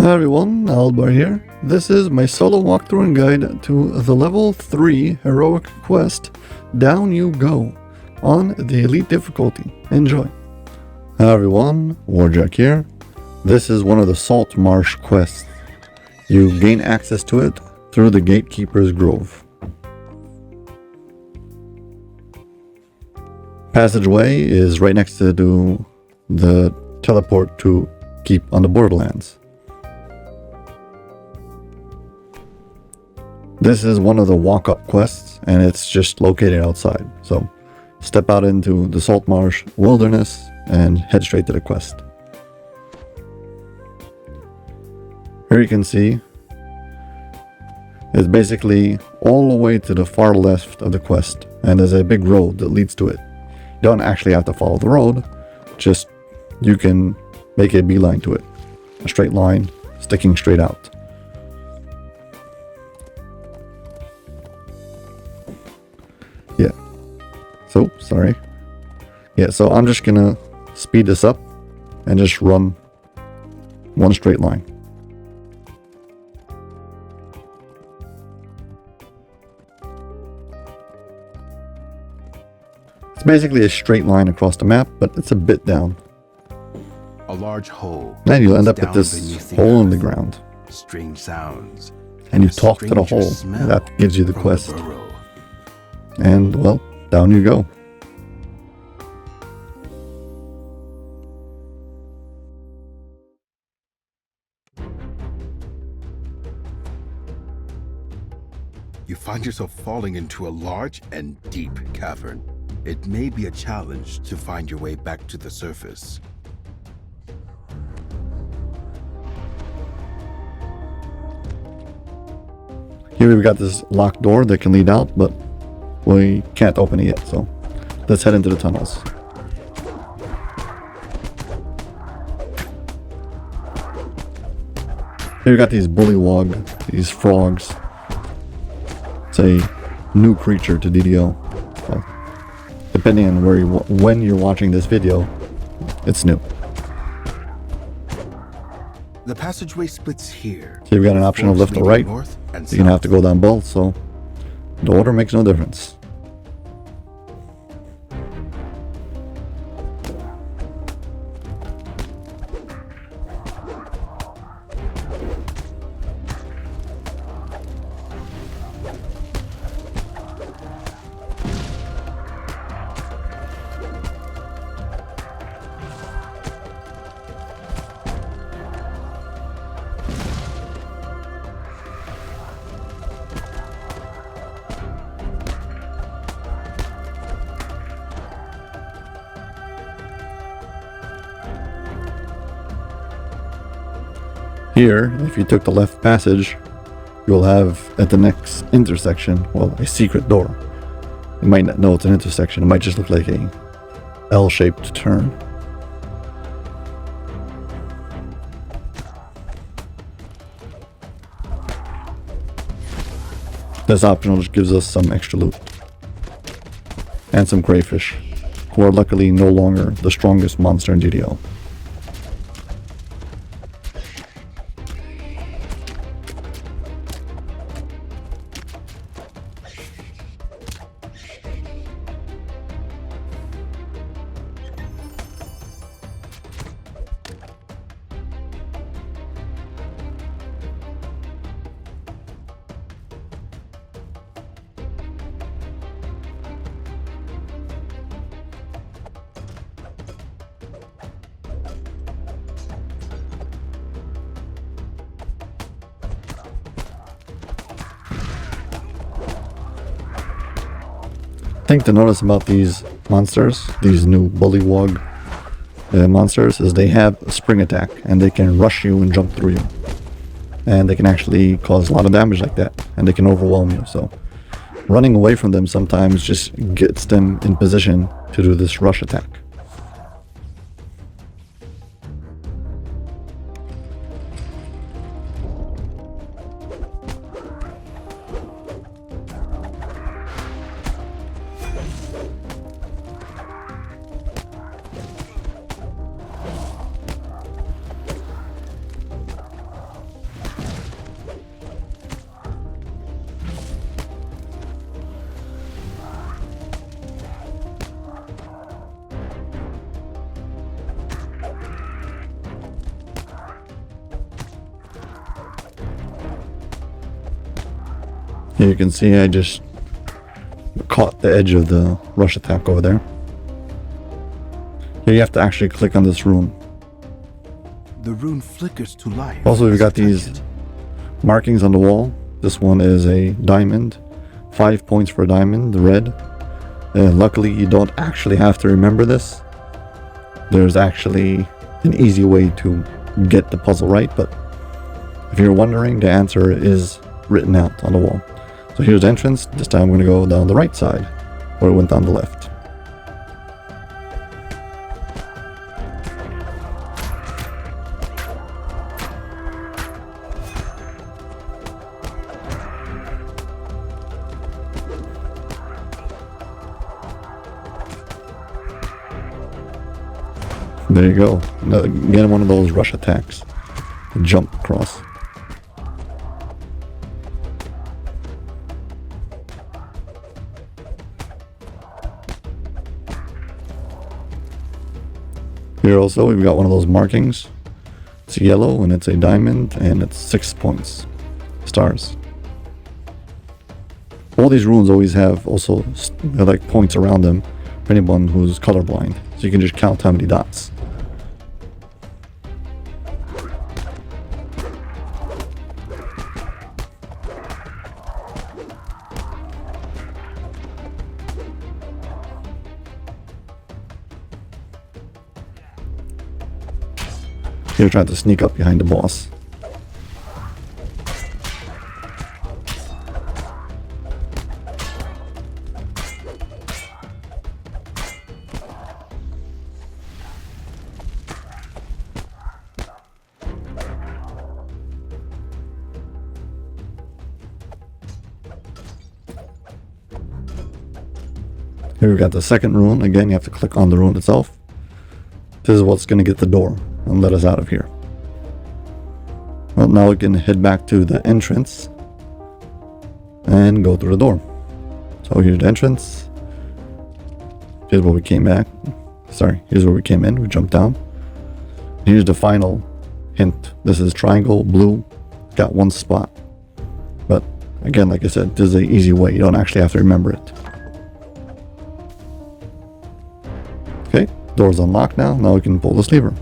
Hi everyone, Albar here. This is my solo walkthrough and guide to the level 3 heroic quest, Down You Go, on the elite difficulty. Enjoy. Hi everyone, Warjack here. This is one of the Salt Marsh quests. You gain access to it through the Gatekeeper's Grove. Passageway is right next to the teleport to Keep on the Borderlands. This is one of the walk-up quests, and it's just located outside. So, step out into the Salt Marsh Wilderness and head straight to the quest. Here you can see, it's basically all the way to the far left of the quest, and there's a big road that leads to it. You don't actually have to follow the road, just you can make a beeline to it. A straight line, sticking straight out. So I'm just gonna speed this up and just run one straight line. It's basically a straight line across the map, but it's a bit down. A large hole. Then you'll end up with this hole in the ground. Strange sounds. And you talk to the hole. That gives you the quest. And well, down you go. You find yourself falling into a large and deep cavern. It may be a challenge to find your way back to the surface. Here we've got this locked door that can lead out, but we can't open it yet, so let's head into the tunnels. Here we got these bullywog, these frogs. It's a new creature to DDO. So, depending on when you're watching this video, it's new. The passageway splits here. So you've got an option of left or right. You're gonna have to go down both, so the order makes no difference. Here, if you took the left passage, you'll have at the next intersection, well, a secret door. You might not know it's an intersection, it might just look like a L-shaped turn. This optional just gives us some extra loot. And some crayfish, who are luckily no longer the strongest monster in DDO. Thing to notice about these monsters, these new bullywog monsters, is they have a spring attack and they can rush you and jump through you, and they can actually cause a lot of damage like that, and they can overwhelm you. So running away from them sometimes just gets them in position to do this rush attack. Here you can see I just caught the edge of the rush attack over there. Here you have to actually click on this rune. The rune flickers to life. Also, we've as got you touch these it. markings on the wall. This one is a diamond. 5 points for a diamond, red. Luckily, you don't actually have to remember this. There's actually an easy way to get the puzzle right, but if you're wondering, the answer is written out on the wall. So here's the entrance. This time I'm going to go down the right side, where it went down the left. There you go. Again, one of those rush attacks. Jump across. Here also, we've got one of those markings. It's yellow and it's a diamond and it's 6 points. Stars. All these runes always have also like points around them for anyone who's colorblind. So you can just count how many dots. Here trying to sneak up behind the boss. Here we've got the second rune. Again, you have to click on the rune itself. This is what's going to get the door and let us out of here. Well, now we can head back to the entrance and go through the door. So here's the entrance. Here's where we came back. Sorry, here's where we came in. We jumped down. Here's the final hint. This is triangle, blue. Got one spot. But again, like I said, this is an easy way. You don't actually have to remember it. Okay, door's unlocked now. Now we can pull this lever.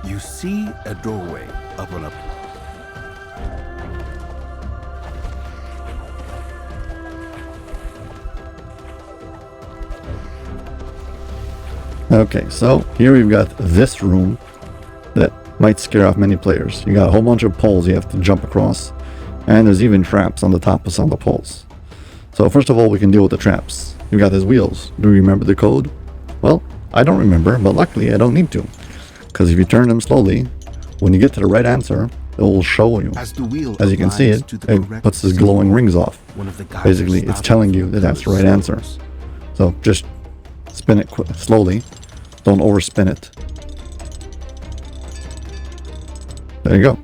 You see a doorway up on a... Okay, so here we've got this room that might scare off many players. You got a whole bunch of poles you have to jump across, and there's even traps on the top of some of the poles. So first of all, we can deal with the traps. You've got these wheels. Do you remember the code? Well, I don't remember, but luckily I don't need to. Because if you turn them slowly, when you get to the right answer, it will show you. As the wheel As you can see aligns it, to the it correct puts these glowing rings off. one of the guys Basically, it's started telling you that that's the right answer. So just spin it slowly. Don't overspin it. There you go.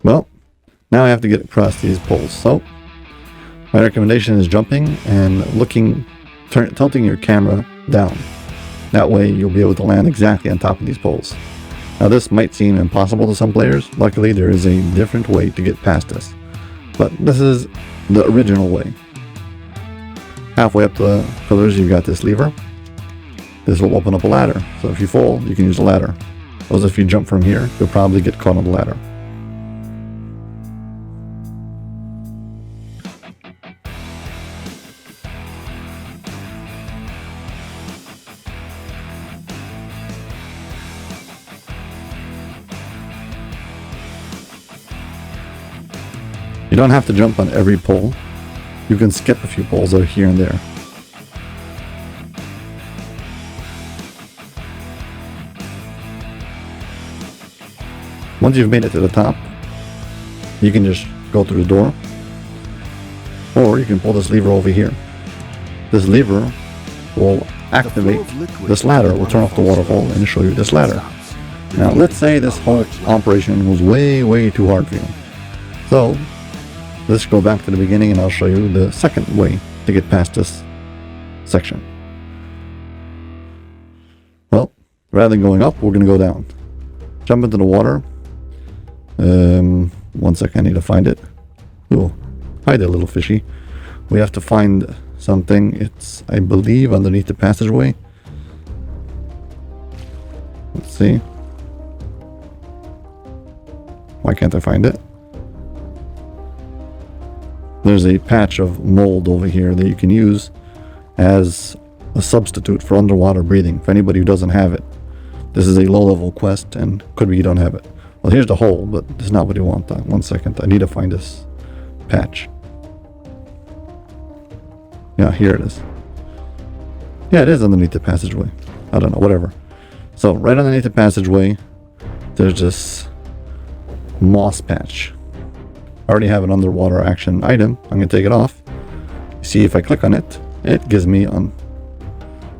Well, now I have to get across these poles. So my recommendation is jumping and looking, tilting your camera down. That way you'll be able to land exactly on top of these poles. Now this might seem impossible to some players. Luckily there is a different way to get past this. But this is the original way. Halfway up the pillars you've got this lever. This will open up a ladder. So if you fall, you can use the ladder. Whereas if you jump from here, you'll probably get caught on the ladder. You don't have to jump on every pole. You can skip a few poles out here and there. Once you've made it to the top, you can just go through the door, or you can pull this lever over here. This lever will activate this ladder, will turn off the waterfall and show you this ladder. Now let's say this whole operation was way too hard for you. So let's go back to the beginning and I'll show you the second way to get past this section. Well, rather than going up, we're going to go down. Jump into the water. 1 second, I need to find it. Oh, hi there, little fishy. We have to find something. It's, I believe, underneath the passageway. Let's see. Why can't I find it? There's a patch of mold over here that you can use as a substitute for underwater breathing for anybody who doesn't have it. This is a low-level quest, and could be you don't have it. Well, here's the hole, but this is not what you want. 1 second, I need to find this patch. Yeah, here it is. Yeah, it is underneath the passageway. I don't know, whatever. So, right underneath the passageway, there's this moss patch. I already have an underwater action item. I'm going to take it off. See, if I click on it, it gives me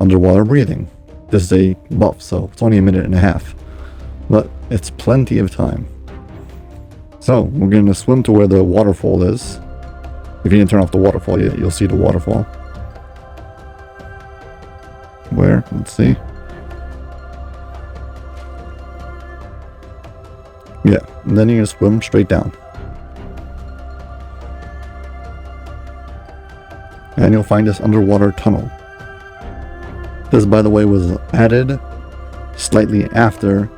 underwater breathing. This is a buff, so it's only 1.5 minutes. But it's plenty of time. So, we're going to swim to where the waterfall is. If you didn't turn off the waterfall yet, you'll see the waterfall. Where? Let's see. Yeah, and then you're going to swim straight down. And you'll find this underwater tunnel. This, by the way, was added slightly after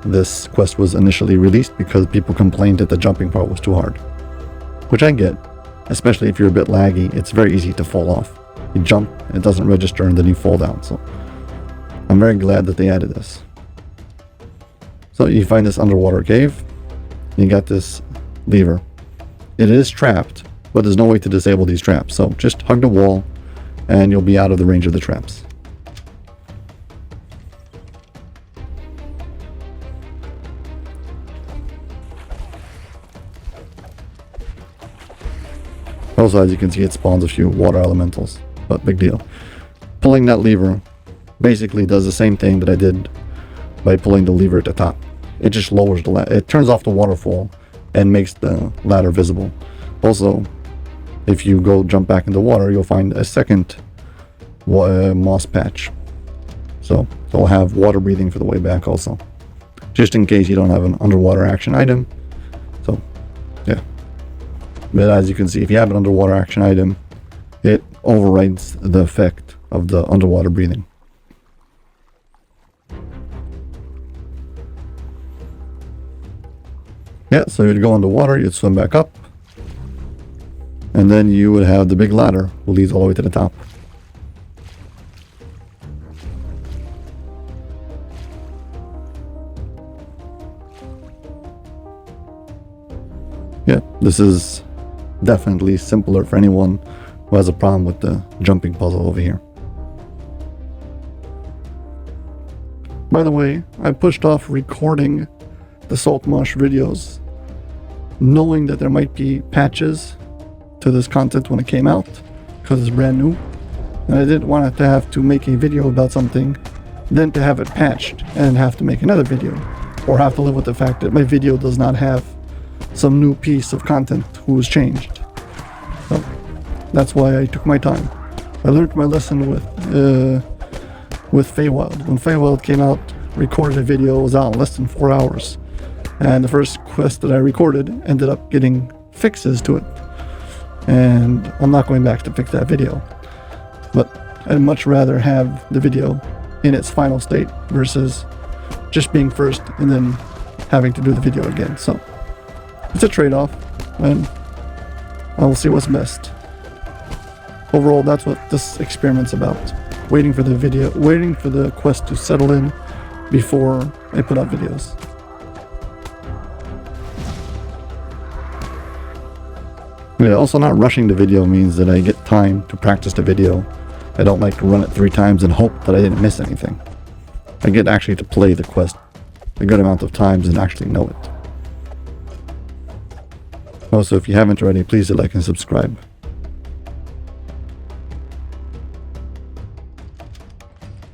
this quest was initially released because people complained that the jumping part was too hard. Which I get, especially if you're a bit laggy. It's very easy to fall off. You jump, it doesn't register, and then you fall down. So I'm very glad that they added this. So you find this underwater cave. You got this lever. It is trapped, but there's no way to disable these traps. So just hug the wall and you'll be out of the range of the traps. Also, as you can see, it spawns a few water elementals, but big deal. Pulling that lever basically does the same thing that I did by pulling the lever at the top. It just lowers the ladder. It turns off the waterfall and makes the ladder visible. Also, if you go jump back in the water, you'll find a second moss patch. So it'll have water breathing for the way back also. Just in case you don't have an underwater action item. So, yeah. But as you can see, if you have an underwater action item, it overrides the effect of the underwater breathing. Yeah, so you'd go underwater, you'd swim back up, and then you would have the big ladder who leads all the way to the top. Yeah, this is definitely simpler for anyone who has a problem with the jumping puzzle over here. By the way, I pushed off recording the Saltmarsh videos knowing that there might be patches to this content when it came out because it's brand new, and I didn't want to have to make a video about something then to have it patched and have to make another video, or have to live with the fact that my video does not have some new piece of content who was changed. So that's why I took my time. I learned my lesson with Feywild. When Feywild came out, recorded a video, it was out in less than 4 hours. And the first quest that I recorded ended up getting fixes to it. And I'm not going back to fix that video. But I'd much rather have the video in its final state versus just being first and then having to do the video again. So it's a trade-off, and I will see what's best. Overall, that's what this experiment's about. Waiting for the quest to settle in before I put out videos. Yeah, also not rushing the video means that I get time to practice the video. I don't like to run it 3 times and hope that I didn't miss anything. I get actually to play the quest a good amount of times and actually know it. Also, if you haven't already, please hit like and subscribe.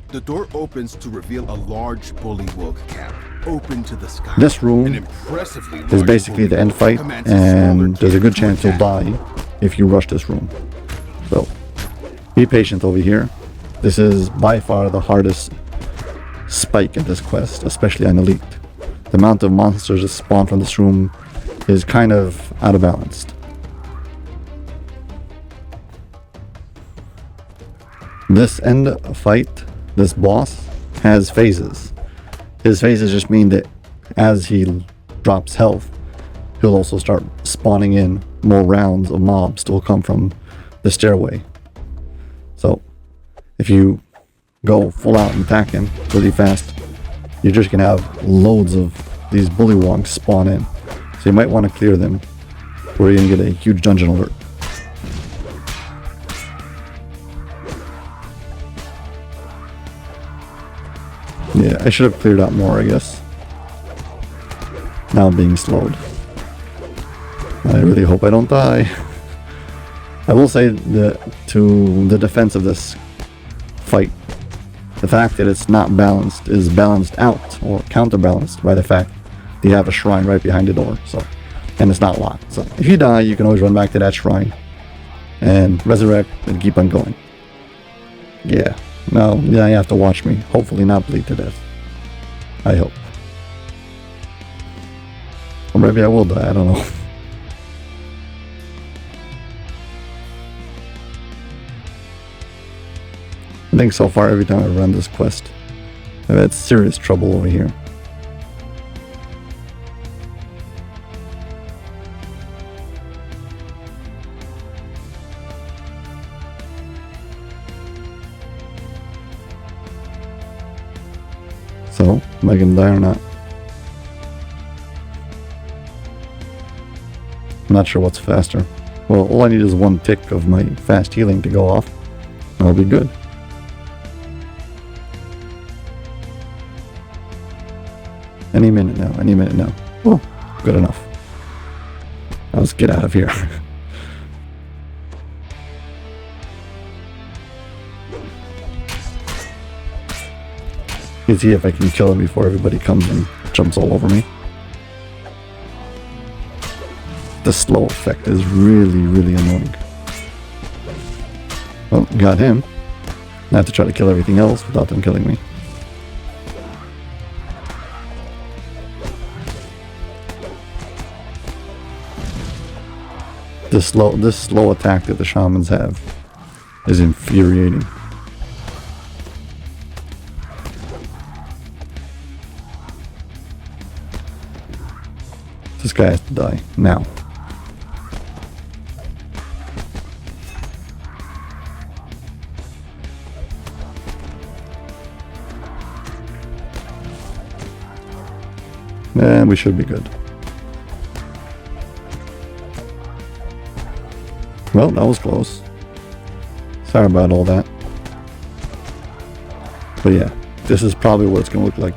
The door opens to reveal a large bullywug camp, open to the sky. This room An impressively is large basically the end bullywug fight, commands a smaller and there's a good team to chance you'll attack. die if you rush this room. So, be patient over here. This is by far the hardest spike in this quest, especially on Elite. The amount of monsters that spawn from this room is kind of out of balance. This end fight, this boss, has phases. His phases just mean that as he drops health, he'll also start spawning in more rounds of mobs that will come from the stairway. So, if you go full out and attack him really fast, you're just gonna have loads of these bullywugs spawn in. So you might want to clear them, or you're gonna get a huge dungeon alert. Yeah, I should have cleared out more, I guess. Now I'm being slowed. I really hope I don't die. I will say that to the defense of this fight, the fact that it's not balanced is balanced out, or counterbalanced by the fact that you have a shrine right behind the door, so, and it's not locked. So if you die, you can always run back to that shrine and resurrect and keep on going. Yeah. No, yeah, you have to watch me. Hopefully not bleed to death. I hope. Or maybe I will die, I don't know. I think so far every time I run this quest, I've had serious trouble over here. So, am I gonna die or not? I'm not sure what's faster. Well, all I need is 1 tick of my fast healing to go off, and I'll be good. Any minute now, any minute now. Oh, good enough. Now let's get out of here. Let's see if I can kill him before everybody comes and jumps all over me. The slow effect is really, really annoying. Well, got him. I have to try to kill everything else without them killing me. This slow attack that the shamans have is infuriating. This guy has to die now. And we should be good. Well, that was close. Sorry about all that. But yeah, this is probably what it's going to look like.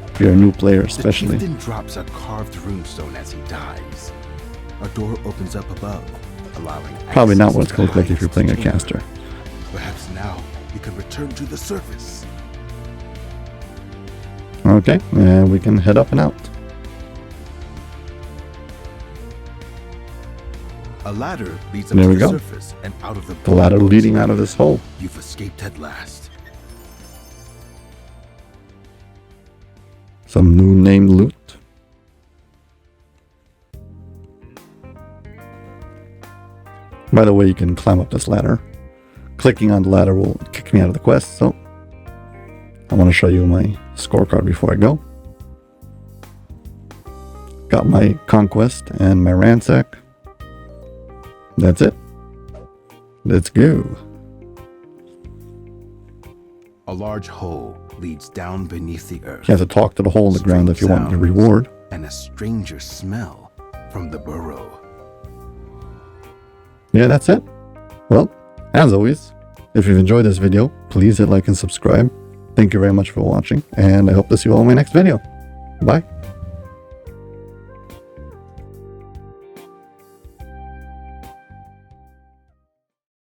If you're a new player, especially. The chieftain drops a carved runestone as he dies. A door opens up above, allowing Probably not access what it's to going to look like the if you're playing a highest caster. chamber. Perhaps now you can return to the surface. Okay, and we can head up and out. A ladder leads up There to we the go. surface and out of the The ladder bullywug's leading out of range. this hole. You've escaped at last. Some new named loot. By the way, you can climb up this ladder. Clicking on the ladder will kick me out of the quest, so I want to show you my scorecard before I go. Got my conquest and my ransack. That's it. Let's go. A large hole leads down beneath the earth. You have to talk to the hole in the ground if you want your reward. And a stranger smell from the burrow. Yeah, that's it. Well, as always, if you've enjoyed this video, please hit like and subscribe. Thank you very much for watching, and I hope to see you all in my next video. Bye.